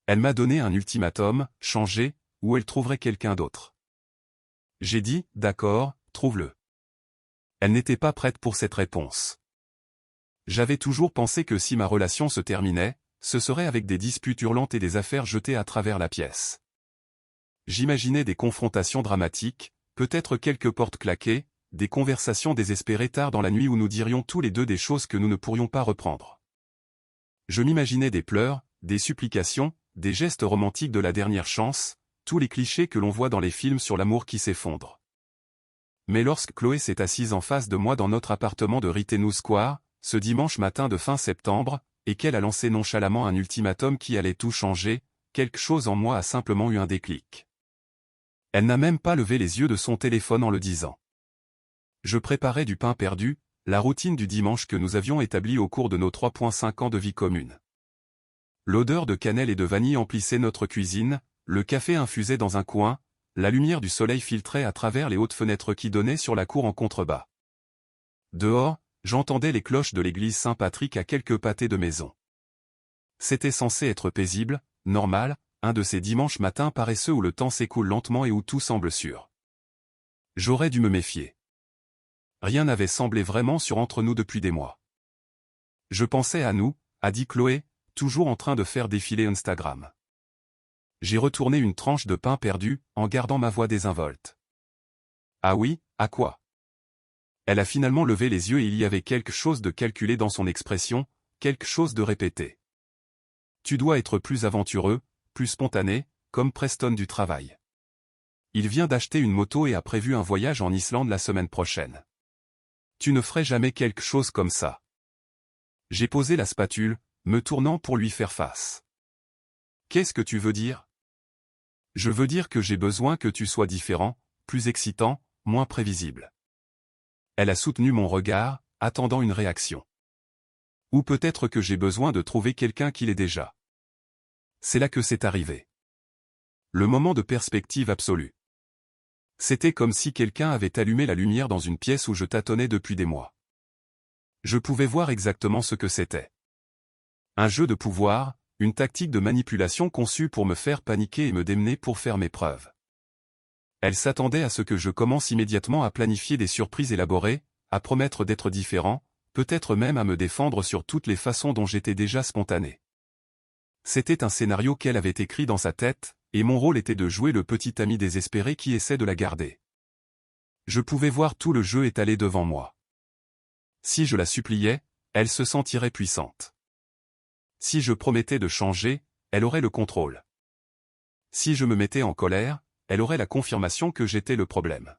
Elle m'a donné un ultimatum, changer, ou elle trouverait quelqu'un d'autre. J'ai dit, d'accord, trouve-le. Elle n'était pas prête pour cette réponse. J'avais toujours pensé que si ma relation se terminait, ce serait avec des disputes hurlantes et des affaires jetées à travers la pièce. J'imaginais des confrontations dramatiques, peut-être quelques portes claquées, des conversations désespérées tard dans la nuit où nous dirions tous les deux des choses que nous ne pourrions pas reprendre. Je m'imaginais des pleurs, des supplications, des gestes romantiques de la dernière chance, tous les clichés que l'on voit dans les films sur l'amour qui s'effondre. Mais lorsque Chloé s'est assise en face de moi dans notre appartement de Rittenhouse Square, ce dimanche matin de fin septembre, et qu'elle a lancé nonchalamment un ultimatum qui allait tout changer, quelque chose en moi a simplement eu un déclic. Elle n'a même pas levé les yeux de son téléphone en le disant. Je préparais du pain perdu, la routine du dimanche que nous avions établie au cours de nos 3,5 ans de vie commune. L'odeur de cannelle et de vanille emplissait notre cuisine, le café infusait dans un coin, la lumière du soleil filtrait à travers les hautes fenêtres qui donnaient sur la cour en contrebas. Dehors, j'entendais les cloches de l'église Saint-Patrick à quelques pâtés de maison. C'était censé être paisible, normal, un de ces dimanches matins paresseux où le temps s'écoule lentement et où tout semble sûr. J'aurais dû me méfier. Rien n'avait semblé vraiment sûr entre nous depuis des mois. Je pensais à nous, a dit Chloé, toujours en train de faire défiler Instagram. J'ai retourné une tranche de pain perdu, en gardant ma voix désinvolte. Ah oui, à quoi? Elle a finalement levé les yeux et il y avait quelque chose de calculé dans son expression, quelque chose de répété. Tu dois être plus aventureux, plus spontané, comme Preston du travail. Il vient d'acheter une moto et a prévu un voyage en Islande la semaine prochaine. Tu ne ferais jamais quelque chose comme ça. J'ai posé la spatule, me tournant pour lui faire face. Qu'est-ce que tu veux dire? Je veux dire que j'ai besoin que tu sois différent, plus excitant, moins prévisible. Elle a soutenu mon regard, attendant une réaction. Ou peut-être que j'ai besoin de trouver quelqu'un qui l'est déjà. C'est là que c'est arrivé. Le moment de perspective absolue. C'était comme si quelqu'un avait allumé la lumière dans une pièce où je tâtonnais depuis des mois. Je pouvais voir exactement ce que c'était. Un jeu de pouvoir, une tactique de manipulation conçue pour me faire paniquer et me démener pour faire mes preuves. Elle s'attendait à ce que je commence immédiatement à planifier des surprises élaborées, à promettre d'être différent, peut-être même à me défendre sur toutes les façons dont j'étais déjà spontané. C'était un scénario qu'elle avait écrit dans sa tête, et mon rôle était de jouer le petit ami désespéré qui essaie de la garder. Je pouvais voir tout le jeu étalé devant moi. Si je la suppliais, elle se sentirait puissante. Si je promettais de changer, elle aurait le contrôle. Si je me mettais en colère, elle aurait la confirmation que j'étais le problème.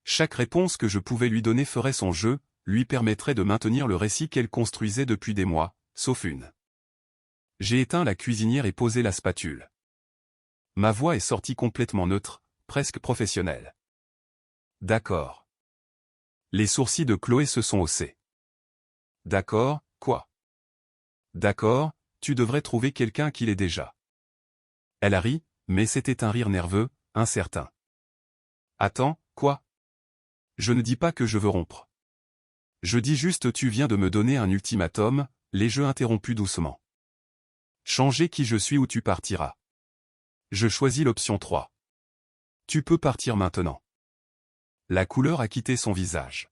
Chaque réponse que je pouvais lui donner ferait son jeu, lui permettrait de maintenir le récit qu'elle construisait depuis des mois, sauf une. J'ai éteint la cuisinière et posé la spatule. Ma voix est sortie complètement neutre, presque professionnelle. D'accord. Les sourcils de Chloé se sont haussés. D'accord, quoi? D'accord, tu devrais trouver quelqu'un qui l'est déjà. Elle a ri, mais c'était un rire nerveux, incertain. Attends, quoi? Je ne dis pas que je veux rompre. Je dis juste tu viens de me donner un ultimatum, les jeux interrompus doucement. Changer qui je suis ou tu partiras. Je choisis l'option 3. Tu peux partir maintenant. La couleur a quitté son visage.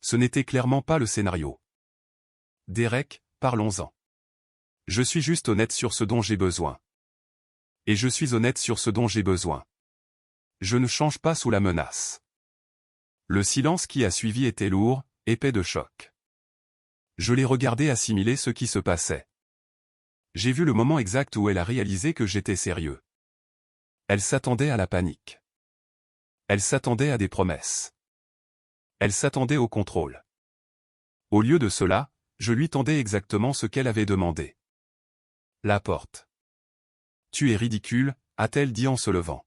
Ce n'était clairement pas le scénario. Derek, parlons-en. Je suis juste honnête sur ce dont j'ai besoin. Et je suis honnête sur ce dont j'ai besoin. Je ne change pas sous la menace. Le silence qui a suivi était lourd, épais de choc. Je l'ai regardé assimiler ce qui se passait. J'ai vu le moment exact où elle a réalisé que j'étais sérieux. Elle s'attendait à la panique. Elle s'attendait à des promesses. Elle s'attendait au contrôle. Au lieu de cela, je lui tendais exactement ce qu'elle avait demandé. La porte. Tu es ridicule, a-t-elle dit en se levant.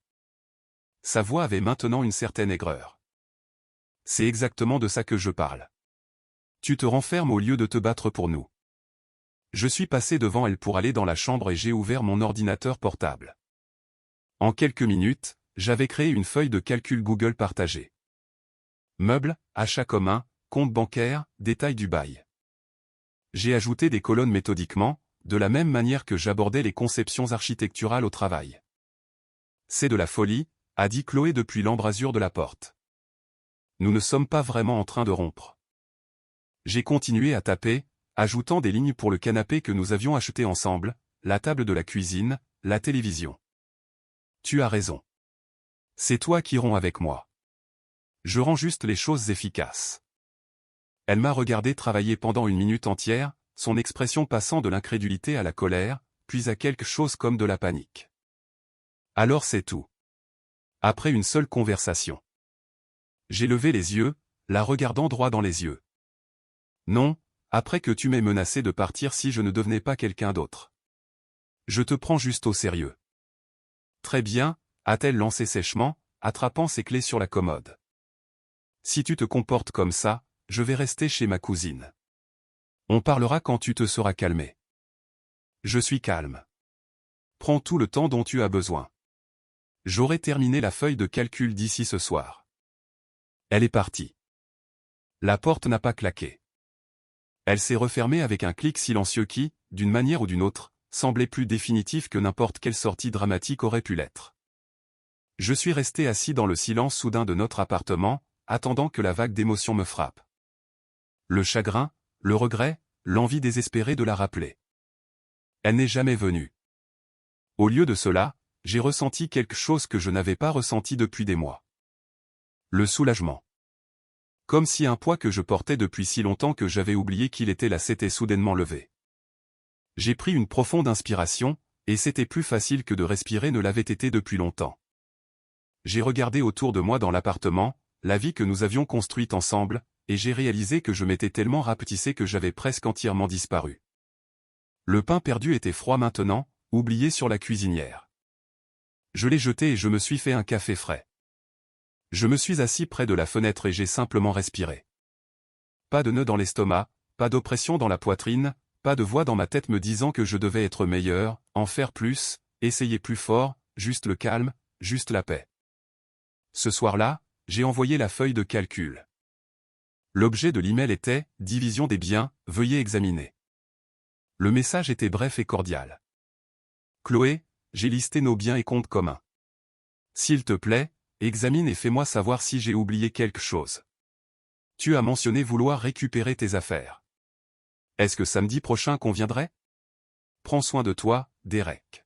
Sa voix avait maintenant une certaine aigreur. C'est exactement de ça que je parle. Tu te renfermes au lieu de te battre pour nous. Je suis passé devant elle pour aller dans la chambre et j'ai ouvert mon ordinateur portable. En quelques minutes, j'avais créé une feuille de calcul Google partagée. Meubles, achats communs, compte bancaire, détails du bail. J'ai ajouté des colonnes méthodiquement, de la même manière que j'abordais les conceptions architecturales au travail. C'est de la folie, a dit Chloé depuis l'embrasure de la porte. Nous ne sommes pas vraiment en train de rompre. J'ai continué à taper, ajoutant des lignes pour le canapé que nous avions acheté ensemble, la table de la cuisine, la télévision. Tu as raison. C'est toi qui romps avec moi. Je rends juste les choses efficaces. Elle m'a regardé travailler pendant une minute entière, son expression passant de l'incrédulité à la colère, puis à quelque chose comme de la panique. Alors c'est tout. Après une seule conversation. J'ai levé les yeux, la regardant droit dans les yeux. Non, après que tu m'aies menacé de partir si je ne devenais pas quelqu'un d'autre. Je te prends juste au sérieux. Très bien, a-t-elle lancé sèchement, attrapant ses clés sur la commode. Si tu te comportes comme ça, je vais rester chez ma cousine. On parlera quand tu te seras calmé. Je suis calme. Prends tout le temps dont tu as besoin. J'aurai terminé la feuille de calcul d'ici ce soir. Elle est partie. La porte n'a pas claqué. Elle s'est refermée avec un clic silencieux qui, d'une manière ou d'une autre, semblait plus définitif que n'importe quelle sortie dramatique aurait pu l'être. Je suis resté assis dans le silence soudain de notre appartement, attendant que la vague d'émotions me frappe. Le chagrin, le regret, l'envie désespérée de la rappeler. Elle n'est jamais venue. Au lieu de cela, j'ai ressenti quelque chose que je n'avais pas ressenti depuis des mois. Le soulagement. Comme si un poids que je portais depuis si longtemps que j'avais oublié qu'il était là s'était soudainement levé. J'ai pris une profonde inspiration, et c'était plus facile que de respirer ne l'avait été depuis longtemps. J'ai regardé autour de moi dans l'appartement, la vie que nous avions construite ensemble, et j'ai réalisé que je m'étais tellement rapetissé que j'avais presque entièrement disparu. Le pain perdu était froid maintenant, oublié sur la cuisinière. Je l'ai jeté et je me suis fait un café frais. Je me suis assis près de la fenêtre et j'ai simplement respiré. Pas de nœud dans l'estomac, pas d'oppression dans la poitrine, pas de voix dans ma tête me disant que je devais être meilleur, en faire plus, essayer plus fort, juste le calme, juste la paix. Ce soir-là, j'ai envoyé la feuille de calcul. L'objet de l'email était « Division des biens, veuillez examiner ». Le message était bref et cordial. Chloé, j'ai listé nos biens et comptes communs. S'il te plaît, examine et fais-moi savoir si j'ai oublié quelque chose. Tu as mentionné vouloir récupérer tes affaires. Est-ce que samedi prochain conviendrait? Prends soin de toi, Derek.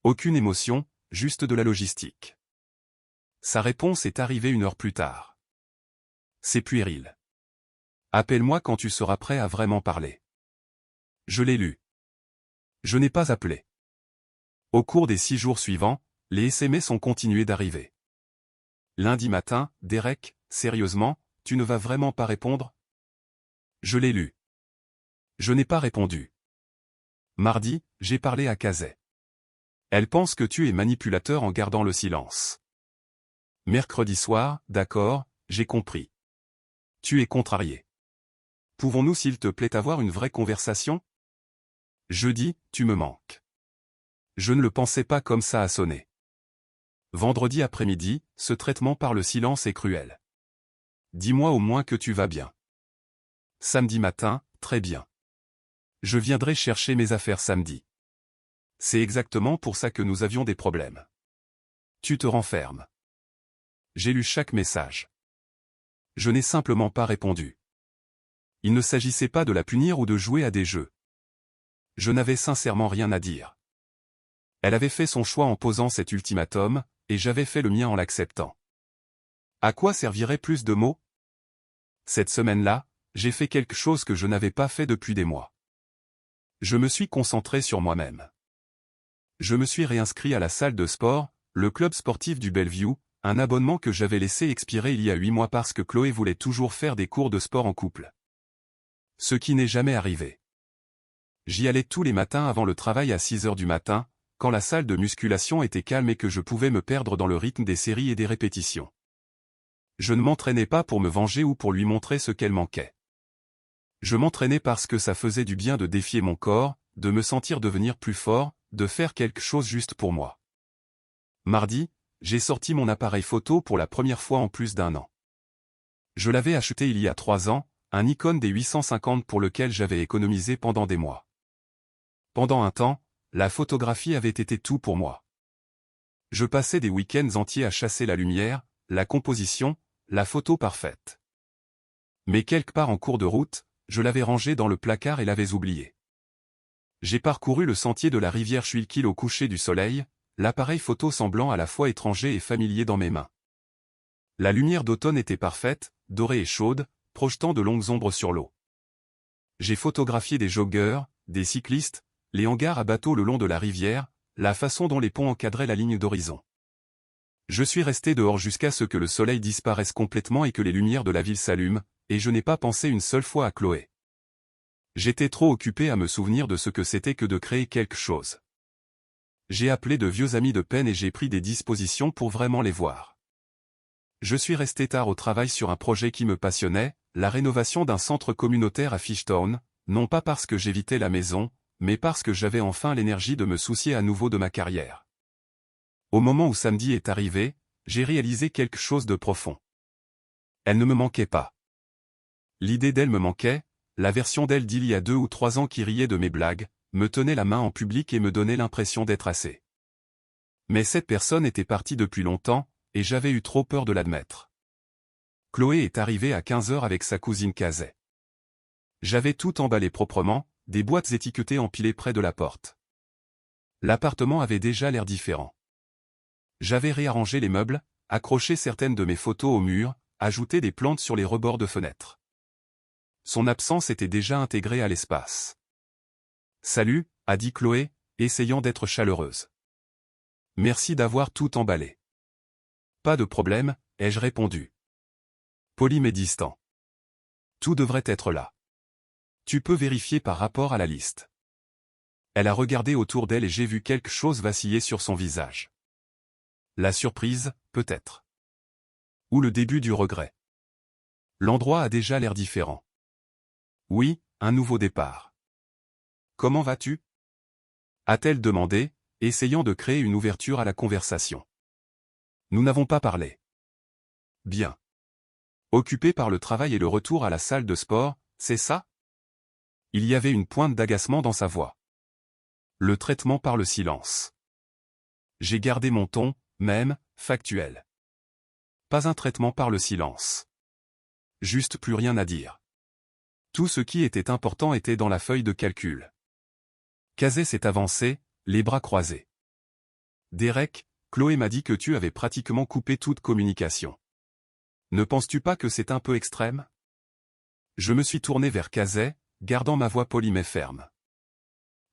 Aucune émotion, juste de la logistique. Sa réponse est arrivée 1 heure plus tard. C'est puéril. Appelle-moi quand tu seras prêt à vraiment parler. Je l'ai lu. Je n'ai pas appelé. Au cours des 6 jours suivants, les SMS ont continué d'arriver. Lundi matin, Derek, sérieusement, tu ne vas vraiment pas répondre? Je l'ai lu. Je n'ai pas répondu. Mardi, j'ai parlé à Kazay. Elle pense que tu es manipulateur en gardant le silence. Mercredi soir, d'accord, j'ai compris. Tu es contrarié. Pouvons-nous s'il te plaît avoir une vraie conversation? Jeudi, tu me manques. Je ne le pensais pas comme ça à sonner. Vendredi après-midi, ce traitement par le silence est cruel. Dis-moi au moins que tu vas bien. Samedi matin, très bien. Je viendrai chercher mes affaires samedi. C'est exactement pour ça que nous avions des problèmes. Tu te renfermes. J'ai lu chaque message. Je n'ai simplement pas répondu. Il ne s'agissait pas de la punir ou de jouer à des jeux. Je n'avais sincèrement rien à dire. Elle avait fait son choix en posant cet ultimatum, et j'avais fait le mien en l'acceptant. À quoi servirait plus de mots? Cette semaine-là, j'ai fait quelque chose que je n'avais pas fait depuis des mois. Je me suis concentré sur moi-même. Je me suis réinscrit à la salle de sport, le club sportif du Bellevue, un abonnement que j'avais laissé expirer il y a 8 mois parce que Chloé voulait toujours faire des cours de sport en couple. Ce qui n'est jamais arrivé. J'y allais tous les matins avant le travail à 6 heures du matin, quand la salle de musculation était calme et que je pouvais me perdre dans le rythme des séries et des répétitions. Je ne m'entraînais pas pour me venger ou pour lui montrer ce qu'elle manquait. Je m'entraînais parce que ça faisait du bien de défier mon corps, de me sentir devenir plus fort, de faire quelque chose juste pour moi. Mardi, j'ai sorti mon appareil photo pour la première fois en plus d'1 an. Je l'avais acheté il y a 3 ans, un Nikon D850 pour lequel j'avais économisé pendant des mois. Pendant un temps, la photographie avait été tout pour moi. Je passais des week-ends entiers à chasser la lumière, la composition, la photo parfaite. Mais quelque part en cours de route, je l'avais rangée dans le placard et l'avais oubliée. J'ai parcouru le sentier de la rivière Schuylkill au coucher du soleil, l'appareil photo semblant à la fois étranger et familier dans mes mains. La lumière d'automne était parfaite, dorée et chaude, projetant de longues ombres sur l'eau. J'ai photographié des joggeurs, des cyclistes, les hangars à bateaux le long de la rivière, la façon dont les ponts encadraient la ligne d'horizon. Je suis resté dehors jusqu'à ce que le soleil disparaisse complètement et que les lumières de la ville s'allument, et je n'ai pas pensé une seule fois à Chloé. J'étais trop occupé à me souvenir de ce que c'était que de créer quelque chose. J'ai appelé de vieux amis de peine et j'ai pris des dispositions pour vraiment les voir. Je suis resté tard au travail sur un projet qui me passionnait, la rénovation d'un centre communautaire à Fishtown, non pas parce que j'évitais la maison, mais parce que j'avais enfin l'énergie de me soucier à nouveau de ma carrière. Au moment où samedi est arrivé, j'ai réalisé quelque chose de profond. Elle ne me manquait pas. L'idée d'elle me manquait, la version d'elle d'il y a 2 ou 3 ans qui riait de mes blagues, me tenait la main en public et me donnait l'impression d'être assez. Mais cette personne était partie depuis longtemps, et j'avais eu trop peur de l'admettre. Chloé est arrivée à 15h avec sa cousine Kazé. J'avais tout emballé proprement, des boîtes étiquetées empilées près de la porte. L'appartement avait déjà l'air différent. J'avais réarrangé les meubles, accroché certaines de mes photos au mur, ajouté des plantes sur les rebords de fenêtres. Son absence était déjà intégrée à l'espace. « Salut », a dit Chloé, essayant d'être chaleureuse. « Merci d'avoir tout emballé. »« Pas de problème », ai-je répondu. Poli mais distant. « Tout devrait être là. Tu peux vérifier par rapport à la liste. » Elle a regardé autour d'elle et j'ai vu quelque chose vaciller sur son visage. La surprise, peut-être. Ou le début du regret. L'endroit a déjà l'air différent. Oui, un nouveau départ. Comment vas-tu? A-t-elle demandé, essayant de créer une ouverture à la conversation. Nous n'avons pas parlé. Bien. Occupé par le travail et le retour à la salle de sport, c'est ça? Il y avait une pointe d'agacement dans sa voix. Le traitement par le silence. J'ai gardé mon ton, même, factuel. Pas un traitement par le silence. Juste plus rien à dire. Tout ce qui était important était dans la feuille de calcul. Kazé s'est avancé, les bras croisés. Derek, Chloé m'a dit que tu avais pratiquement coupé toute communication. Ne penses-tu pas que c'est un peu extrême? Je me suis tourné vers Kazé, gardant ma voix polie mais ferme.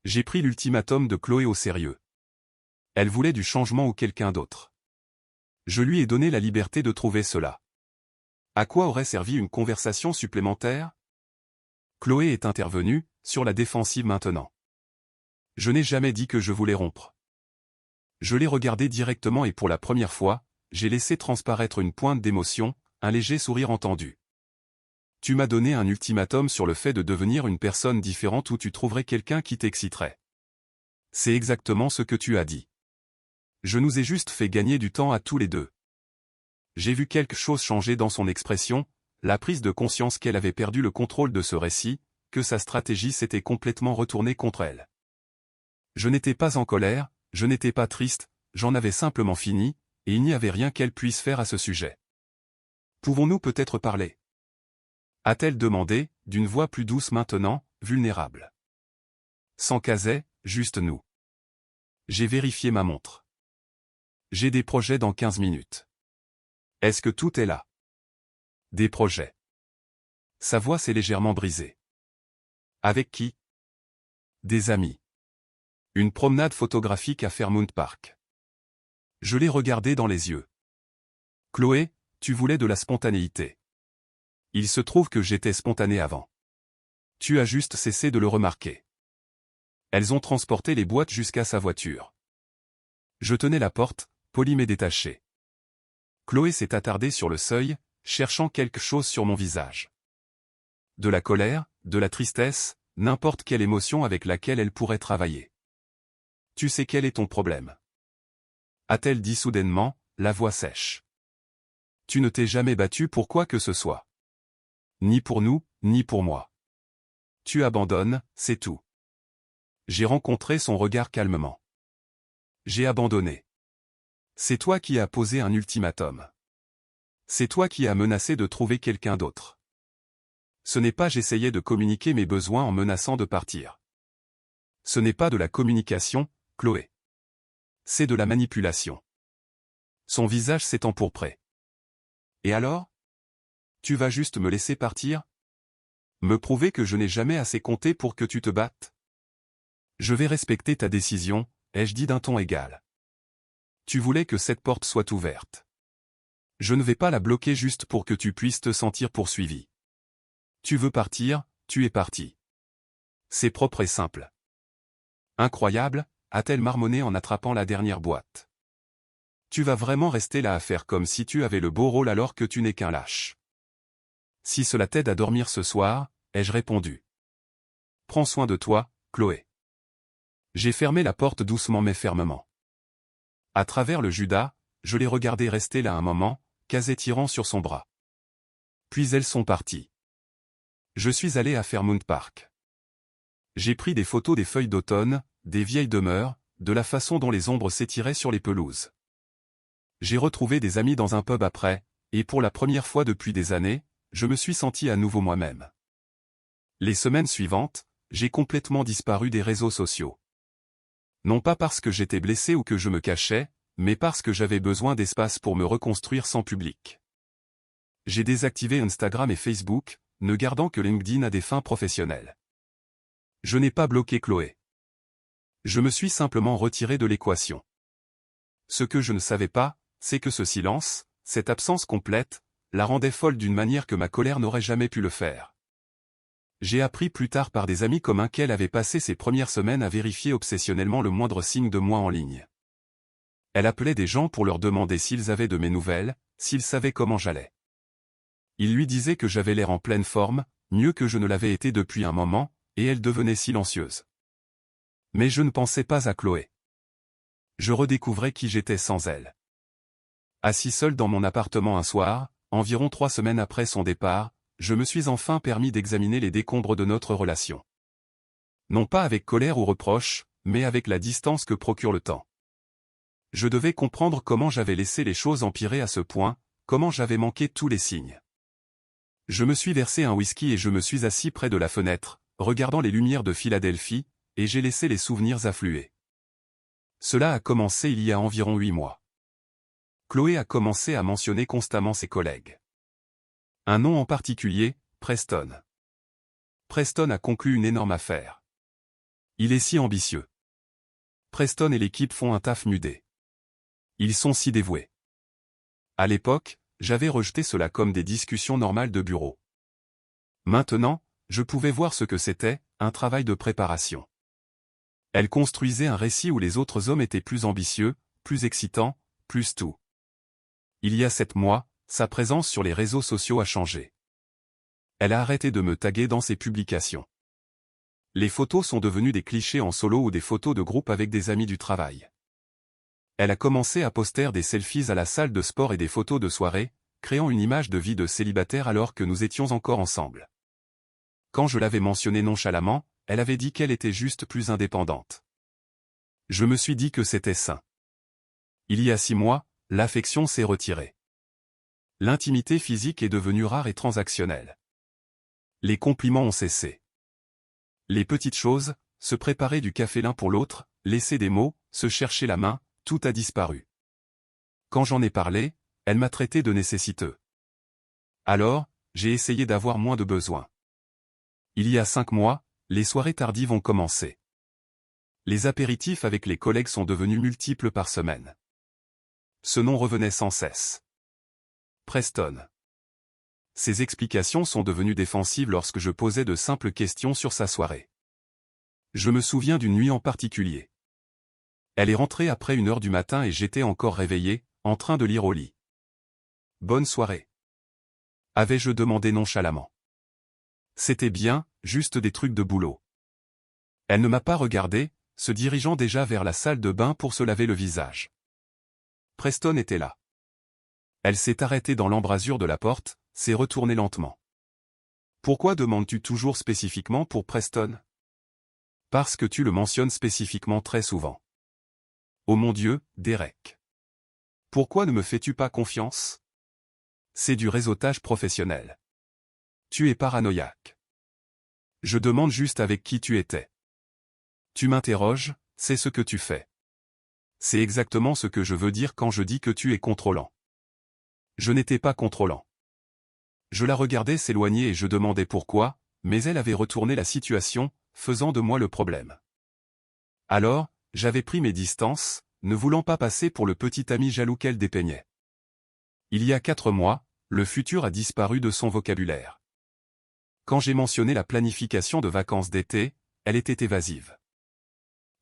J'ai pris l'ultimatum de Chloé au sérieux. Elle voulait du changement ou quelqu'un d'autre. Je lui ai donné la liberté de trouver cela. À quoi aurait servi une conversation supplémentaire? Chloé est intervenue, sur la défensive maintenant. Je n'ai jamais dit que je voulais rompre. Je l'ai regardé directement et pour la première fois, j'ai laissé transparaître une pointe d'émotion, un léger sourire entendu. Tu m'as donné un ultimatum sur le fait de devenir une personne différente où tu trouverais quelqu'un qui t'exciterait. C'est exactement ce que tu as dit. Je nous ai juste fait gagner du temps à tous les deux. J'ai vu quelque chose changer dans son expression, la prise de conscience qu'elle avait perdu le contrôle de ce récit, que sa stratégie s'était complètement retournée contre elle. Je n'étais pas en colère, je n'étais pas triste, j'en avais simplement fini, et il n'y avait rien qu'elle puisse faire à ce sujet. Pouvons-nous peut-être parler? A-t-elle demandé, d'une voix plus douce maintenant, vulnérable. Sans Kazé, juste nous. J'ai vérifié ma montre. J'ai des projets dans 15 minutes. Est-ce que tout est là? Des projets. Sa voix s'est légèrement brisée. Avec qui? Des amis. Une promenade photographique à Fairmount Park. Je l'ai regardé dans les yeux. Chloé, tu voulais de la spontanéité. Il se trouve que j'étais spontané avant. Tu as juste cessé de le remarquer. Elles ont transporté les boîtes jusqu'à sa voiture. Je tenais la porte, poli mais détaché. Chloé s'est attardée sur le seuil, cherchant quelque chose sur mon visage. De la colère, de la tristesse, n'importe quelle émotion avec laquelle elle pourrait travailler. Tu sais quel est ton problème? A-t-elle dit soudainement, la voix sèche. Tu ne t'es jamais battu pour quoi que ce soit. Ni pour nous, ni pour moi. Tu abandonnes, c'est tout. J'ai rencontré son regard calmement. J'ai abandonné. C'est toi qui as posé un ultimatum. C'est toi qui as menacé de trouver quelqu'un d'autre. Ce n'est pas j'essayais de communiquer mes besoins en menaçant de partir. Ce n'est pas de la communication, Chloé. C'est de la manipulation. Son visage s'est empourpré. Et alors? Tu vas juste me laisser partir? Me prouver que je n'ai jamais assez compté pour que tu te battes? Je vais respecter ta décision, ai-je dit d'un ton égal. Tu voulais que cette porte soit ouverte. Je ne vais pas la bloquer juste pour que tu puisses te sentir poursuivi. Tu veux partir, tu es parti. C'est propre et simple. Incroyable, a-t-elle marmonné en attrapant la dernière boîte. Tu vas vraiment rester là à faire comme si tu avais le beau rôle alors que tu n'es qu'un lâche. Si cela t'aide à dormir ce soir, ai-je répondu. Prends soin de toi, Chloé. J'ai fermé la porte doucement mais fermement. À travers le Judas, je l'ai regardé rester là un moment, quasi tirant sur son bras. Puis elles sont parties. Je suis allé à Fairmount Park. J'ai pris des photos des feuilles d'automne, des vieilles demeures, de la façon dont les ombres s'étiraient sur les pelouses. J'ai retrouvé des amis dans un pub après, et pour la première fois depuis des années, je me suis senti à nouveau moi-même. Les semaines suivantes, j'ai complètement disparu des réseaux sociaux. Non pas parce que j'étais blessé ou que je me cachais, mais parce que j'avais besoin d'espace pour me reconstruire sans public. J'ai désactivé Instagram et Facebook, ne gardant que LinkedIn à des fins professionnelles. Je n'ai pas bloqué Chloé. Je me suis simplement retiré de l'équation. Ce que je ne savais pas, c'est que ce silence, cette absence complète, la rendait folle d'une manière que ma colère n'aurait jamais pu le faire. J'ai appris plus tard par des amis communs qu'elle avait passé ses premières semaines à vérifier obsessionnellement le moindre signe de moi en ligne. Elle appelait des gens pour leur demander s'ils avaient de mes nouvelles, s'ils savaient comment j'allais. Ils lui disaient que j'avais l'air en pleine forme, mieux que je ne l'avais été depuis un moment, et elle devenait silencieuse. Mais je ne pensais pas à Chloé. Je redécouvrais qui j'étais sans elle. Assis seul dans mon appartement un soir, environ 3 semaines après son départ, je me suis enfin permis d'examiner les décombres de notre relation. Non pas avec colère ou reproche, mais avec la distance que procure le temps. Je devais comprendre comment j'avais laissé les choses empirer à ce point, comment j'avais manqué tous les signes. Je me suis versé un whisky et je me suis assis près de la fenêtre, regardant les lumières de Philadelphie, et j'ai laissé les souvenirs affluer. Cela a commencé il y a environ 8 mois. Chloé a commencé à mentionner constamment ses collègues. Un nom en particulier, Preston. Preston a conclu une énorme affaire. Il est si ambitieux. Preston et l'équipe font un taf mudé. Ils sont si dévoués. À l'époque, j'avais rejeté cela comme des discussions normales de bureau. Maintenant, je pouvais voir ce que c'était, un travail de préparation. Elle construisait un récit où les autres hommes étaient plus ambitieux, plus excitants, plus tout. Il y a 7 mois, sa présence sur les réseaux sociaux a changé. Elle a arrêté de me taguer dans ses publications. Les photos sont devenues des clichés en solo ou des photos de groupe avec des amis du travail. Elle a commencé à poster des selfies à la salle de sport et des photos de soirée, créant une image de vie de célibataire alors que nous étions encore ensemble. Quand je l'avais mentionné nonchalamment, elle avait dit qu'elle était juste plus indépendante. Je me suis dit que c'était sain. Il y a 6 mois, l'affection s'est retirée. L'intimité physique est devenue rare et transactionnelle. Les compliments ont cessé. Les petites choses, se préparer du café l'un pour l'autre, laisser des mots, se chercher la main, tout a disparu. Quand j'en ai parlé, elle m'a traité de nécessiteux. Alors, j'ai essayé d'avoir moins de besoins. Il y a 5 mois, les soirées tardives ont commencé. Les apéritifs avec les collègues sont devenus multiples par semaine. Ce nom revenait sans cesse. Preston. Ses explications sont devenues défensives lorsque je posais de simples questions sur sa soirée. Je me souviens d'une nuit en particulier. Elle est rentrée après 1 heure du matin et j'étais encore réveillé, en train de lire au lit. Bonne soirée. Avais-je demandé nonchalamment. C'était bien, juste des trucs de boulot. Elle ne m'a pas regardé, se dirigeant déjà vers la salle de bain pour se laver le visage. Preston était là. Elle s'est arrêtée dans l'embrasure de la porte, s'est retournée lentement. Pourquoi demandes-tu toujours spécifiquement pour Preston? Parce que tu le mentionnes spécifiquement très souvent. Oh mon Dieu, Derek. Pourquoi ne me fais-tu pas confiance? C'est du réseautage professionnel. Tu es paranoïaque. Je demande juste avec qui tu étais. Tu m'interroges, c'est ce que tu fais. C'est exactement ce que je veux dire quand je dis que tu es contrôlant. Je n'étais pas contrôlant. Je la regardais s'éloigner et je demandais pourquoi, mais elle avait retourné la situation, faisant de moi le problème. Alors, j'avais pris mes distances, ne voulant pas passer pour le petit ami jaloux qu'elle dépeignait. Il y a 4 mois, le futur a disparu de son vocabulaire. Quand j'ai mentionné la planification de vacances d'été, elle était évasive.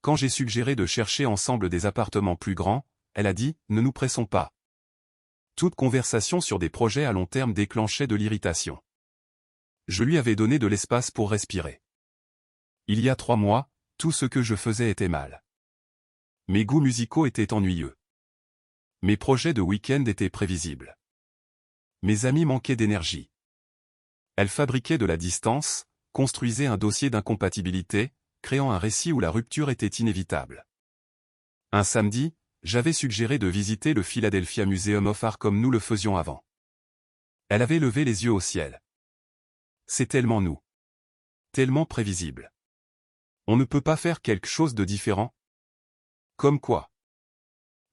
Quand j'ai suggéré de chercher ensemble des appartements plus grands, elle a dit « Ne nous pressons pas ». Toute conversation sur des projets à long terme déclenchait de l'irritation. Je lui avais donné de l'espace pour respirer. Il y a 3 mois, tout ce que je faisais était mal. Mes goûts musicaux étaient ennuyeux. Mes projets de week-end étaient prévisibles. Mes amis manquaient d'énergie. Elle fabriquait de la distance, construisait un dossier d'incompatibilité, créant un récit où la rupture était inévitable. Un samedi, j'avais suggéré de visiter le Philadelphia Museum of Art comme nous le faisions avant. Elle avait levé les yeux au ciel. C'est tellement nous. Tellement prévisible. On ne peut pas faire quelque chose de différent? Comme quoi?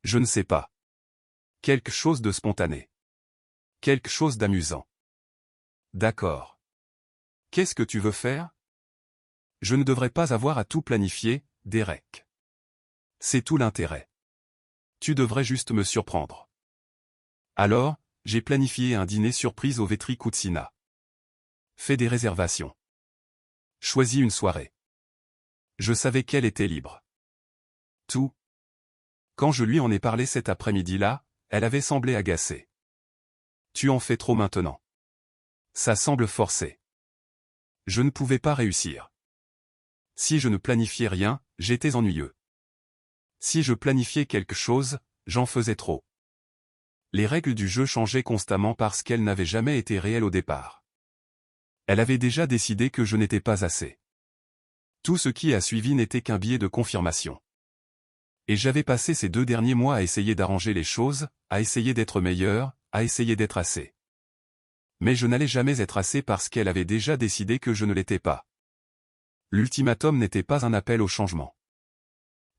Je ne sais pas. Quelque chose de spontané. Quelque chose d'amusant. D'accord. Qu'est-ce que tu veux faire? Je ne devrais pas avoir à tout planifier, Derek. C'est tout l'intérêt. Tu devrais juste me surprendre. Alors, j'ai planifié un dîner surprise au Vetri Kutsina. Fais des réservations. Choisis une soirée. Je savais qu'elle était libre. Tout. Quand je lui en ai parlé cet après-midi-là, elle avait semblé agacée. Tu en fais trop maintenant. Ça semble forcé. Je ne pouvais pas réussir. Si je ne planifiais rien, j'étais ennuyeux. Si je planifiais quelque chose, j'en faisais trop. Les règles du jeu changeaient constamment parce qu'elles n'avaient jamais été réelles au départ. Elle avait déjà décidé que je n'étais pas assez. Tout ce qui a suivi n'était qu'un biais de confirmation. Et j'avais passé ces 2 derniers mois à essayer d'arranger les choses, à essayer d'être meilleur, à essayer d'être assez. Mais je n'allais jamais être assez parce qu'elle avait déjà décidé que je ne l'étais pas. L'ultimatum n'était pas un appel au changement.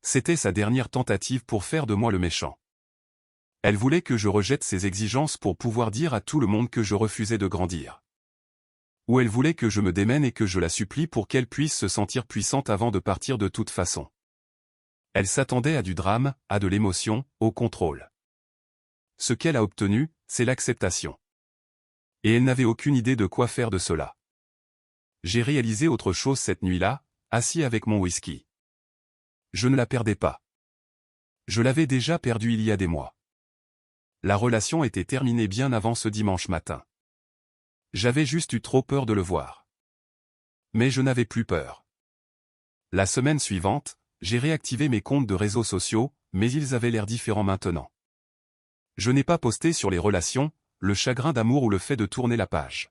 C'était sa dernière tentative pour faire de moi le méchant. Elle voulait que je rejette ses exigences pour pouvoir dire à tout le monde que je refusais de grandir. Ou elle voulait que je me démène et que je la supplie pour qu'elle puisse se sentir puissante avant de partir de toute façon. Elle s'attendait à du drame, à de l'émotion, au contrôle. Ce qu'elle a obtenu, c'est l'acceptation. Et elle n'avait aucune idée de quoi faire de cela. J'ai réalisé autre chose cette nuit-là, assis avec mon whisky. Je ne la perdais pas. Je l'avais déjà perdue il y a des mois. La relation était terminée bien avant ce dimanche matin. J'avais juste eu trop peur de le voir. Mais je n'avais plus peur. La semaine suivante, j'ai réactivé mes comptes de réseaux sociaux, mais ils avaient l'air différents maintenant. Je n'ai pas posté sur les relations, le chagrin d'amour ou le fait de tourner la page.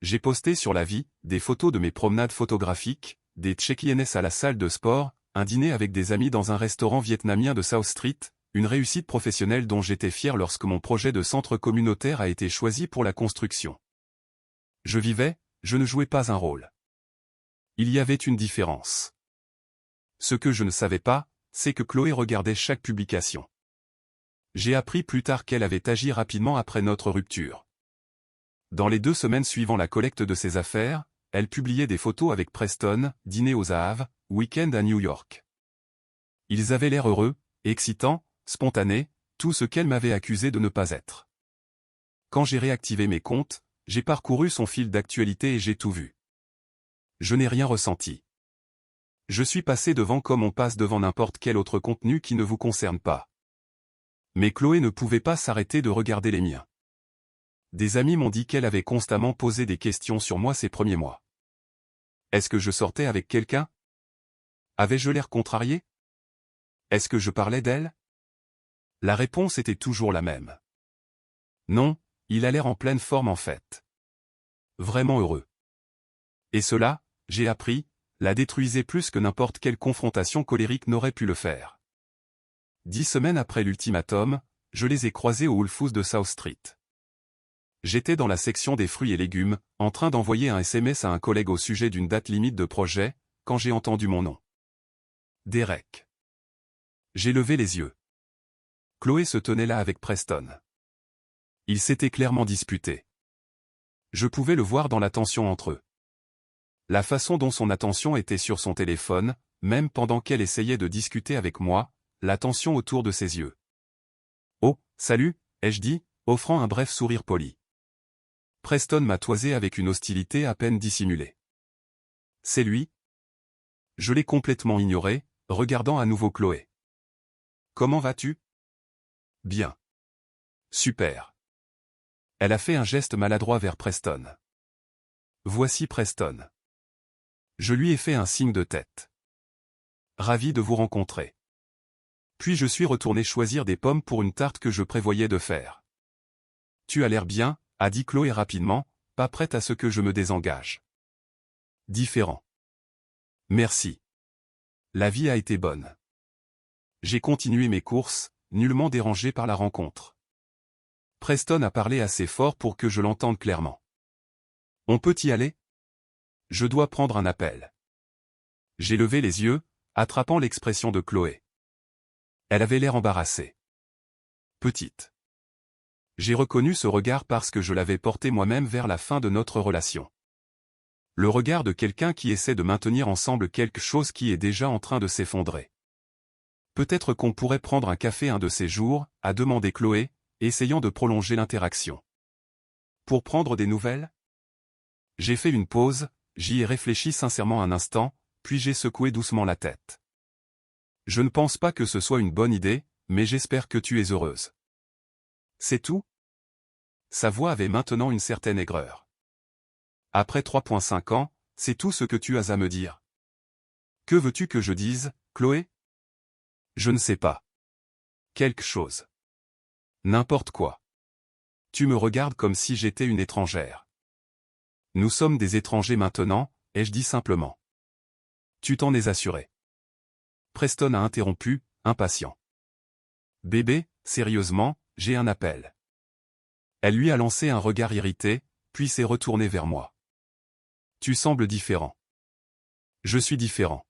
J'ai posté sur la vie, des photos de mes promenades photographiques, des check-ins à la salle de sport, un dîner avec des amis dans un restaurant vietnamien de South Street, une réussite professionnelle dont j'étais fier lorsque mon projet de centre communautaire a été choisi pour la construction. Je vivais, je ne jouais pas un rôle. Il y avait une différence. Ce que je ne savais pas, c'est que Chloé regardait chaque publication. J'ai appris plus tard qu'elle avait agi rapidement après notre rupture. Dans les 2 semaines suivant la collecte de ses affaires, elle publiait des photos avec Preston, dîner aux Zahaves, week-end à New York. Ils avaient l'air heureux, excitants, spontanés, tout ce qu'elle m'avait accusé de ne pas être. Quand j'ai réactivé mes comptes, j'ai parcouru son fil d'actualité et j'ai tout vu. Je n'ai rien ressenti. Je suis passé devant comme on passe devant n'importe quel autre contenu qui ne vous concerne pas. Mais Chloé ne pouvait pas s'arrêter de regarder les miens. Des amis m'ont dit qu'elle avait constamment posé des questions sur moi ces premiers mois. Est-ce que je sortais avec quelqu'un? Avais-je l'air contrarié? Est-ce que je parlais d'elle? La réponse était toujours la même. Non, il a l'air en pleine forme en fait. Vraiment heureux. Et cela, j'ai appris, la détruisait plus que n'importe quelle confrontation colérique n'aurait pu le faire. 10 semaines après l'ultimatum, je les ai croisés au Whole Foods de South Street. J'étais dans la section des fruits et légumes, en train d'envoyer un SMS à un collègue au sujet d'une date limite de projet, quand j'ai entendu mon nom. Derek. J'ai levé les yeux. Chloé se tenait là avec Preston. Ils s'étaient clairement disputés. Je pouvais le voir dans la tension entre eux. La façon dont son attention était sur son téléphone, même pendant qu'elle essayait de discuter avec moi, la tension autour de ses yeux. « Oh, salut » ai-je dit, offrant un bref sourire poli. Preston m'a toisé avec une hostilité à peine dissimulée. « C'est lui ?» Je l'ai complètement ignoré, regardant à nouveau Chloé. « Comment vas-tu ?»« Bien. »« Super. » Elle a fait un geste maladroit vers Preston. « Voici Preston. » Je lui ai fait un signe de tête. « Ravi de vous rencontrer. » Puis je suis retourné choisir des pommes pour une tarte que je prévoyais de faire. « Tu as l'air bien » a dit Chloé rapidement, pas prête à ce que je me désengage. « Différent. » Merci. La vie a été bonne. J'ai continué mes courses, nullement dérangé par la rencontre. Preston a parlé assez fort pour que je l'entende clairement. On peut y aller ? Je dois prendre un appel. J'ai levé les yeux, attrapant l'expression de Chloé. Elle avait l'air embarrassée. Petite. J'ai reconnu ce regard parce que je l'avais porté moi-même vers la fin de notre relation. Le regard de quelqu'un qui essaie de maintenir ensemble quelque chose qui est déjà en train de s'effondrer. Peut-être qu'on pourrait prendre un café un de ces jours, a demandé Chloé, essayant de prolonger l'interaction. Pour prendre des nouvelles ? J'ai fait une pause, j'y ai réfléchi sincèrement un instant, puis j'ai secoué doucement la tête. Je ne pense pas que ce soit une bonne idée, mais j'espère que tu es heureuse. C'est tout ? Sa voix avait maintenant une certaine aigreur. Après 3,5 ans, c'est tout ce que tu as à me dire. Que veux-tu que je dise, Chloé ? Je ne sais pas. Quelque chose. N'importe quoi. Tu me regardes comme si j'étais une étrangère. Nous sommes des étrangers maintenant, ai-je dit simplement. Tu t'en es assuré. Preston a interrompu, impatient. Bébé, sérieusement, j'ai un appel. Elle lui a lancé un regard irrité, puis s'est retournée vers moi. Tu sembles différent. Je suis différent.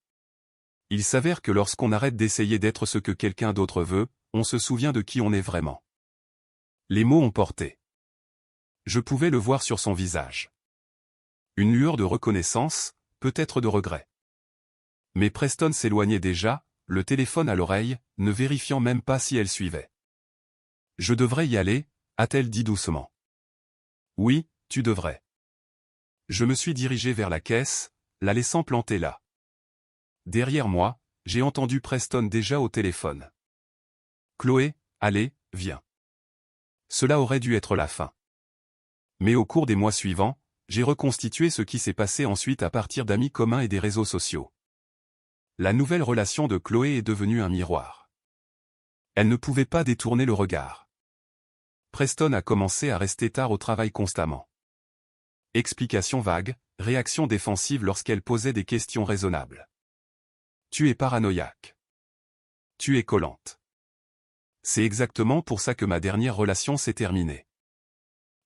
Il s'avère que lorsqu'on arrête d'essayer d'être ce que quelqu'un d'autre veut, on se souvient de qui on est vraiment. Les mots ont porté. Je pouvais le voir sur son visage. Une lueur de reconnaissance, peut-être de regret. Mais Preston s'éloignait déjà, le téléphone à l'oreille, ne vérifiant même pas si elle suivait. Je devrais y aller, a-t-elle dit doucement. Oui, tu devrais. Je me suis dirigé vers la caisse, la laissant plantée là. Derrière moi, j'ai entendu Preston déjà au téléphone. Chloé, allez, viens. Cela aurait dû être la fin. Mais au cours des mois suivants, j'ai reconstitué ce qui s'est passé ensuite à partir d'amis communs et des réseaux sociaux. La nouvelle relation de Chloé est devenue un miroir. Elle ne pouvait pas détourner le regard. Preston a commencé à rester tard au travail constamment. Explications vagues, réactions défensives lorsqu'elle posait des questions raisonnables. Tu es paranoïaque. Tu es collante. C'est exactement pour ça que ma dernière relation s'est terminée.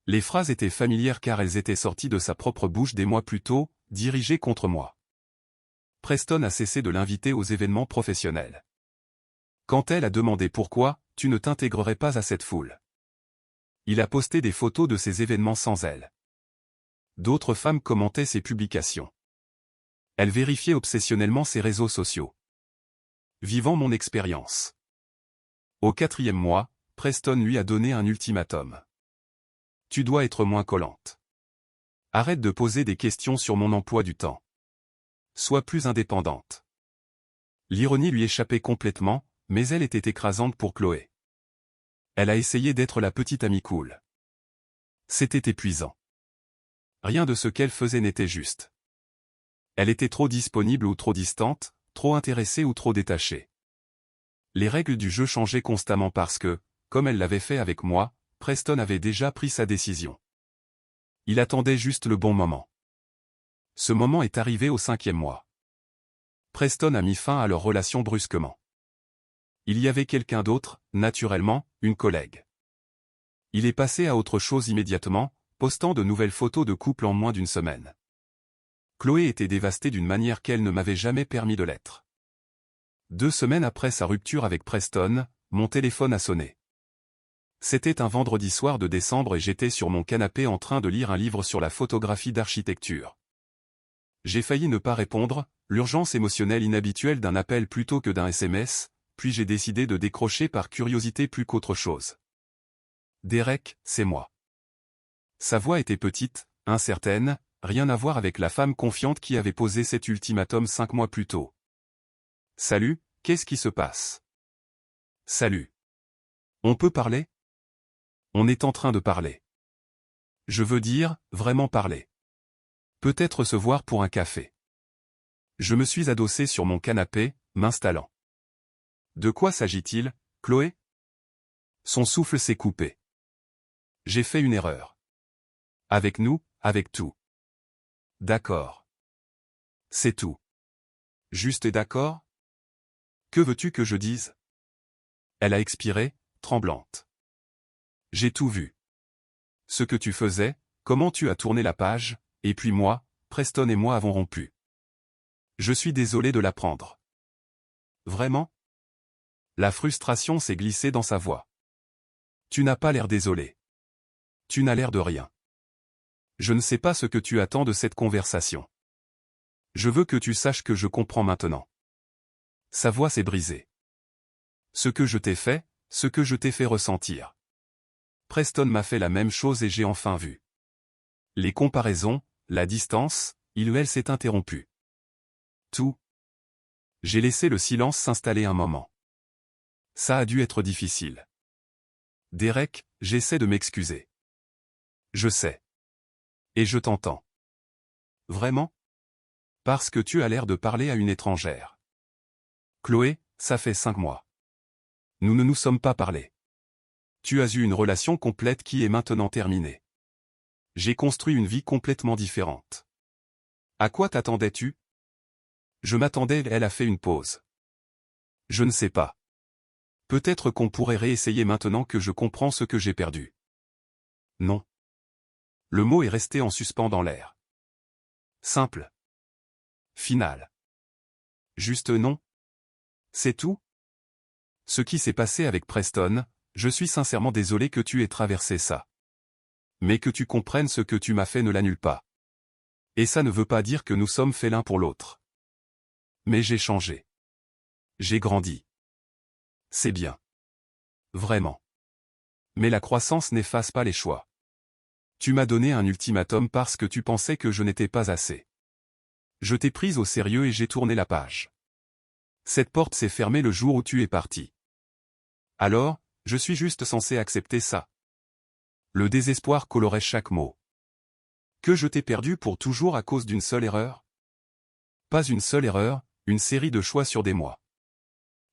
Les phrases étaient familières car elles étaient sorties de sa propre bouche des mois plus tôt, dirigées contre moi. Preston a cessé de l'inviter aux événements professionnels. Quand elle a demandé pourquoi, tu ne t'intégrerais pas à cette foule. Il a posté des photos de ces événements sans elle. D'autres femmes commentaient ses publications. Elle vérifiait obsessionnellement ses réseaux sociaux. Vivant mon expérience. Au 4e mois, Preston lui a donné un ultimatum. Tu dois être moins collante. Arrête de poser des questions sur mon emploi du temps. Sois plus indépendante. L'ironie lui échappait complètement, mais elle était écrasante pour Chloé. Elle a essayé d'être la petite amie cool. C'était épuisant. Rien de ce qu'elle faisait n'était juste. Elle était trop disponible ou trop distante, trop intéressée ou trop détachée. Les règles du jeu changeaient constamment parce que, comme elle l'avait fait avec moi, Preston avait déjà pris sa décision. Il attendait juste le bon moment. Ce moment est arrivé au 5e mois. Preston a mis fin à leur relation brusquement. Il y avait quelqu'un d'autre, naturellement, une collègue. Il est passé à autre chose immédiatement, postant de nouvelles photos de couple en moins d'une semaine. Chloé était dévastée d'une manière qu'elle ne m'avait jamais permis de l'être. 2 semaines après sa rupture avec Preston, mon téléphone a sonné. C'était un vendredi soir de décembre et j'étais sur mon canapé en train de lire un livre sur la photographie d'architecture. J'ai failli ne pas répondre, l'urgence émotionnelle inhabituelle d'un appel plutôt que d'un SMS, puis j'ai décidé de décrocher par curiosité plus qu'autre chose. Derek, c'est moi. Sa voix était petite, incertaine, rien à voir avec la femme confiante qui avait posé cet ultimatum 5 mois plus tôt. Salut, qu'est-ce qui se passe? Salut. On peut parler? On est en train de parler. Je veux dire, vraiment parler. Peut-être se voir pour un café. Je me suis adossé sur mon canapé, m'installant. De quoi s'agit-il, Chloé? Son souffle s'est coupé. J'ai fait une erreur. Avec nous, avec tout. D'accord. C'est tout. Juste et d'accord? Que veux-tu que je dise? Elle a expiré, tremblante. J'ai tout vu. Ce que tu faisais, comment tu as tourné la page, et puis moi, Preston et moi avons rompu. Je suis désolé de l'apprendre. Vraiment? La frustration s'est glissée dans sa voix. Tu n'as pas l'air désolé. Tu n'as l'air de rien. Je ne sais pas ce que tu attends de cette conversation. Je veux que tu saches que je comprends maintenant. Sa voix s'est brisée. Ce que je t'ai fait, ce que je t'ai fait ressentir. Preston m'a fait la même chose et j'ai enfin vu. Les comparaisons, la distance, il ou elle s'est interrompu. Tout. J'ai laissé le silence s'installer un moment. Ça a dû être difficile. Derek, j'essaie de m'excuser. Je sais. Et je t'entends. Vraiment? Parce que tu as l'air de parler à une étrangère. Chloé, ça fait 5 mois. Nous ne nous sommes pas parlé. Tu as eu une relation complète qui est maintenant terminée. J'ai construit une vie complètement différente. À quoi t'attendais-tu? Je m'attendais, elle a fait une pause. Je ne sais pas. Peut-être qu'on pourrait réessayer maintenant que je comprends ce que j'ai perdu. Non. Le mot est resté en suspens dans l'air. Simple. Final. Juste non. C'est tout? Ce qui s'est passé avec Preston, je suis sincèrement désolé que tu aies traversé ça. Mais que tu comprennes ce que tu m'as fait ne l'annule pas. Et ça ne veut pas dire que nous sommes faits l'un pour l'autre. Mais j'ai changé. J'ai grandi. C'est bien. Vraiment. Mais la croissance n'efface pas les choix. Tu m'as donné un ultimatum parce que tu pensais que je n'étais pas assez. Je t'ai prise au sérieux et j'ai tourné la page. Cette porte s'est fermée le jour où tu es parti. Alors, je suis juste censé accepter ça. Le désespoir colorait chaque mot. Que je t'ai perdu pour toujours à cause d'une seule erreur? Pas une seule erreur, une série de choix sur des mois.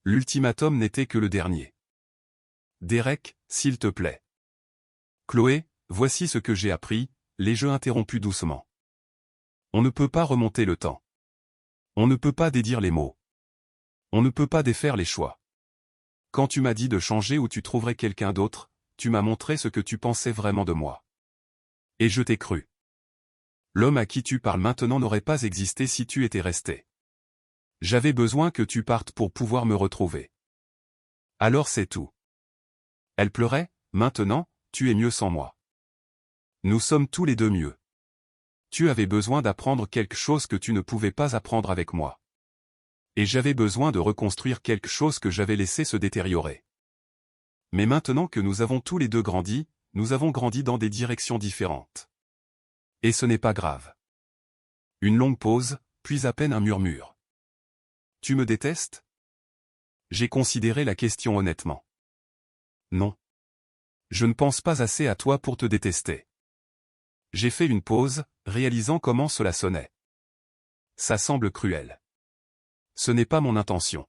L'ultimatum n'était que le dernier. Derek, s'il te plaît. Chloé, voici ce que j'ai appris, les jeux interrompus doucement. On ne peut pas remonter le temps. On ne peut pas dédire les mots. On ne peut pas défaire les choix. Quand tu m'as dit de changer ou tu trouverais quelqu'un d'autre, tu m'as montré ce que tu pensais vraiment de moi. Et je t'ai cru. L'homme à qui tu parles maintenant n'aurait pas existé si tu étais resté. J'avais besoin que tu partes pour pouvoir me retrouver. Alors c'est tout. Elle pleurait, maintenant, tu es mieux sans moi. Nous sommes tous les deux mieux. Tu avais besoin d'apprendre quelque chose que tu ne pouvais pas apprendre avec moi. Et j'avais besoin de reconstruire quelque chose que j'avais laissé se détériorer. Mais maintenant que nous avons tous les deux grandi, nous avons grandi dans des directions différentes. Et ce n'est pas grave. Une longue pause, puis à peine un murmure. Tu me détestes? J'ai considéré la question honnêtement. Non. Je ne pense pas assez à toi pour te détester. J'ai fait une pause, réalisant comment cela sonnait. Ça semble cruel. Ce n'est pas mon intention.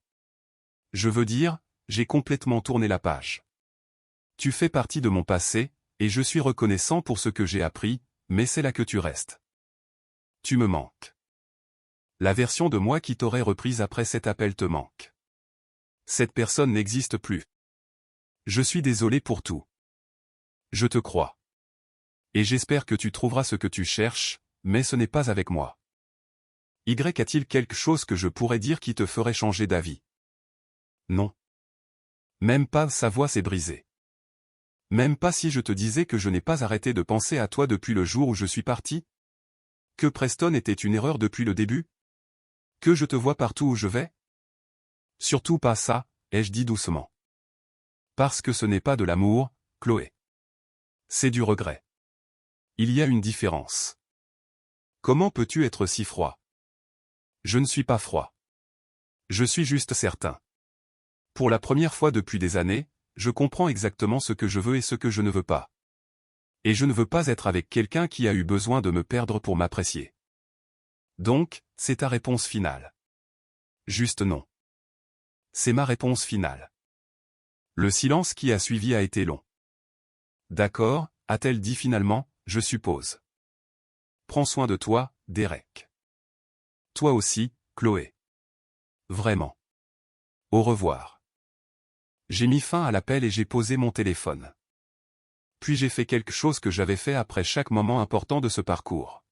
Je veux dire, j'ai complètement tourné la page. Tu fais partie de mon passé, et je suis reconnaissant pour ce que j'ai appris, mais c'est là que tu restes. Tu me manques. La version de moi qui t'aurait reprise après cet appel te manque. Cette personne n'existe plus. Je suis désolé pour tout. Je te crois. Et j'espère que tu trouveras ce que tu cherches, mais ce n'est pas avec moi. Y a-t-il quelque chose que je pourrais dire qui te ferait changer d'avis? Non. Même pas sa voix s'est brisée. Même pas si je te disais que je n'ai pas arrêté de penser à toi depuis le jour où je suis parti? Que Preston était une erreur depuis le début? Que je te vois partout où je vais? Surtout pas ça, ai-je dit doucement. Parce que ce n'est pas de l'amour, Chloé. C'est du regret. Il y a une différence. Comment peux-tu être si froid? Je ne suis pas froid. Je suis juste certain. Pour la première fois depuis des années, je comprends exactement ce que je veux et ce que je ne veux pas. Et je ne veux pas être avec quelqu'un qui a eu besoin de me perdre pour m'apprécier. Donc, c'est ta réponse finale. Juste non. C'est ma réponse finale. Le silence qui a suivi a été long. D'accord, a-t-elle dit finalement, je suppose. Prends soin de toi, Derek. Toi aussi, Chloé. Vraiment. Au revoir. J'ai mis fin à l'appel et j'ai posé mon téléphone. Puis j'ai fait quelque chose que j'avais fait après chaque moment important de ce parcours.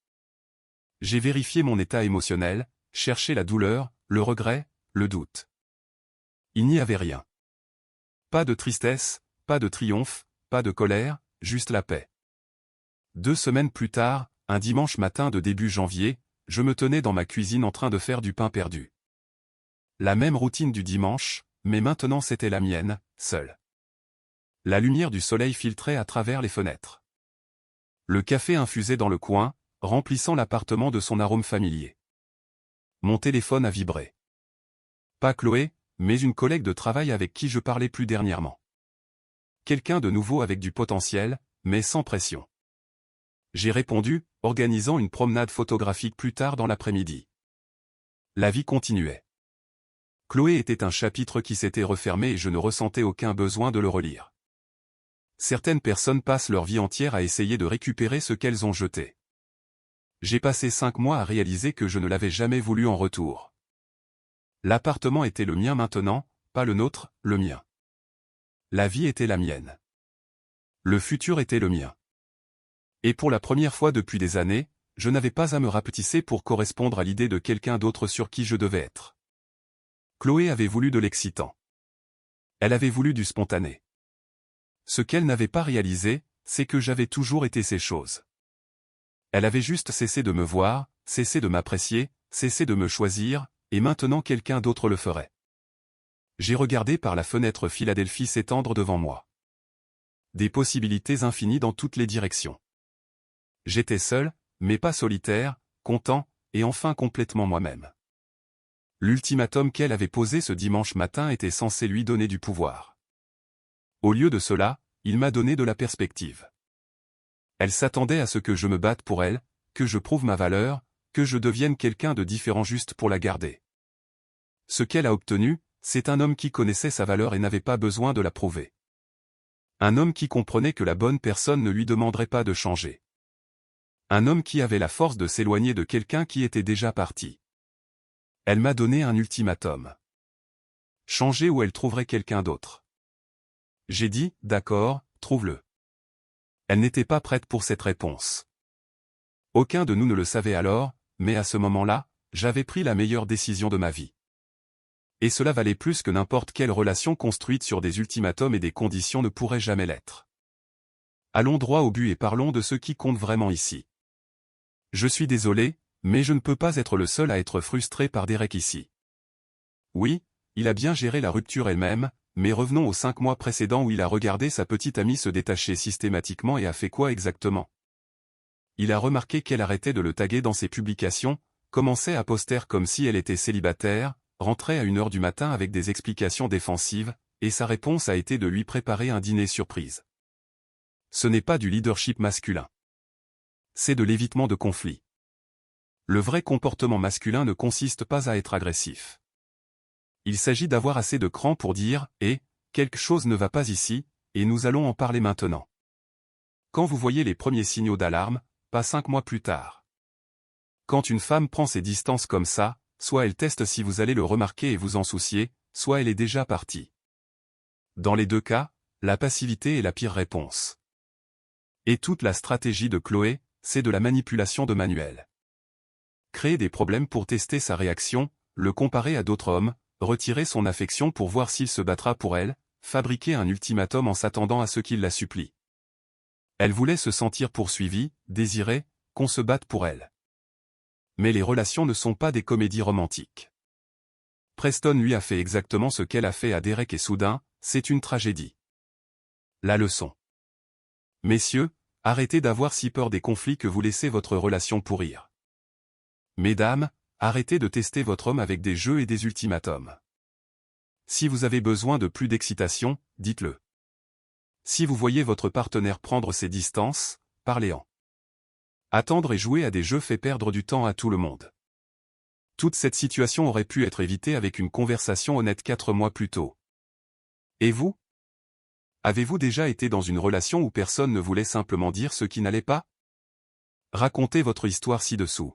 J'ai vérifié mon état émotionnel, cherché la douleur, le regret, le doute. Il n'y avait rien. Pas de tristesse, pas de triomphe, pas de colère, juste la paix. 2 semaines plus tard, un dimanche matin de début janvier, je me tenais dans ma cuisine en train de faire du pain perdu. La même routine du dimanche, mais maintenant c'était la mienne, seule. La lumière du soleil filtrait à travers les fenêtres. Le café infusait dans le coin, remplissant l'appartement de son arôme familier. Mon téléphone a vibré. Pas Chloé, mais une collègue de travail avec qui je parlais plus dernièrement. Quelqu'un de nouveau avec du potentiel, mais sans pression. J'ai répondu, organisant une promenade photographique plus tard dans l'après-midi. La vie continuait. Chloé était un chapitre qui s'était refermé et je ne ressentais aucun besoin de le relire. Certaines personnes passent leur vie entière à essayer de récupérer ce qu'elles ont jeté. J'ai passé 5 mois à réaliser que je ne l'avais jamais voulu en retour. L'appartement était le mien maintenant, pas le nôtre, le mien. La vie était la mienne. Le futur était le mien. Et pour la première fois depuis des années, je n'avais pas à me rapetisser pour correspondre à l'idée de quelqu'un d'autre sur qui je devais être. Chloé avait voulu de l'excitant. Elle avait voulu du spontané. Ce qu'elle n'avait pas réalisé, c'est que j'avais toujours été ces choses. Elle avait juste cessé de me voir, cessé de m'apprécier, cessé de me choisir, et maintenant quelqu'un d'autre le ferait. J'ai regardé par la fenêtre Philadelphie s'étendre devant moi. Des possibilités infinies dans toutes les directions. J'étais seul, mais pas solitaire, content, et enfin complètement moi-même. L'ultimatum qu'elle avait posé ce dimanche matin était censé lui donner du pouvoir. Au lieu de cela, il m'a donné de la perspective. Elle s'attendait à ce que je me batte pour elle, que je prouve ma valeur, que je devienne quelqu'un de différent juste pour la garder. Ce qu'elle a obtenu, c'est un homme qui connaissait sa valeur et n'avait pas besoin de la prouver. Un homme qui comprenait que la bonne personne ne lui demanderait pas de changer. Un homme qui avait la force de s'éloigner de quelqu'un qui était déjà parti. Elle m'a donné un ultimatum. Changer ou elle trouverait quelqu'un d'autre. J'ai dit, d'accord, trouve-le. Elle n'était pas prête pour cette réponse. Aucun de nous ne le savait alors, mais à ce moment-là, j'avais pris la meilleure décision de ma vie. Et cela valait plus que n'importe quelle relation construite sur des ultimatums et des conditions ne pourrait jamais l'être. Allons droit au but et parlons de ce qui compte vraiment ici. Je suis désolé, mais je ne peux pas être le seul à être frustré par Derek ici. Oui, il a bien géré la rupture elle-même, mais revenons aux 5 mois précédents où il a regardé sa petite amie se détacher systématiquement et a fait quoi exactement? Il a remarqué qu'elle arrêtait de le taguer dans ses publications, commençait à poster comme si elle était célibataire, rentrait à 1h du matin avec des explications défensives, et sa réponse a été de lui préparer un dîner surprise. Ce n'est pas du leadership masculin. C'est de l'évitement de conflits. Le vrai comportement masculin ne consiste pas à être agressif. Il s'agit d'avoir assez de cran pour dire « Eh, quelque chose ne va pas ici, et nous allons en parler maintenant ». Quand vous voyez les premiers signaux d'alarme, pas 5 mois plus tard. Quand une femme prend ses distances comme ça, soit elle teste si vous allez le remarquer et vous en soucier, soit elle est déjà partie. Dans les deux cas, la passivité est la pire réponse. Et toute la stratégie de Chloé, c'est de la manipulation de Manuel. Créer des problèmes pour tester sa réaction, le comparer à d'autres hommes, retirer son affection pour voir s'il se battra pour elle, fabriquer un ultimatum en s'attendant à ce qu'il la supplie. Elle voulait se sentir poursuivie, désirée, qu'on se batte pour elle. Mais les relations ne sont pas des comédies romantiques. Preston lui a fait exactement ce qu'elle a fait à Derek et soudain, c'est une tragédie. La leçon. Messieurs, arrêtez d'avoir si peur des conflits que vous laissez votre relation pourrir. Mesdames, arrêtez de tester votre homme avec des jeux et des ultimatums. Si vous avez besoin de plus d'excitation, dites-le. Si vous voyez votre partenaire prendre ses distances, parlez-en. Attendre et jouer à des jeux fait perdre du temps à tout le monde. Toute cette situation aurait pu être évitée avec une conversation honnête 4 mois plus tôt. Et vous? Avez-vous déjà été dans une relation où personne ne voulait simplement dire ce qui n'allait pas? Racontez votre histoire ci-dessous.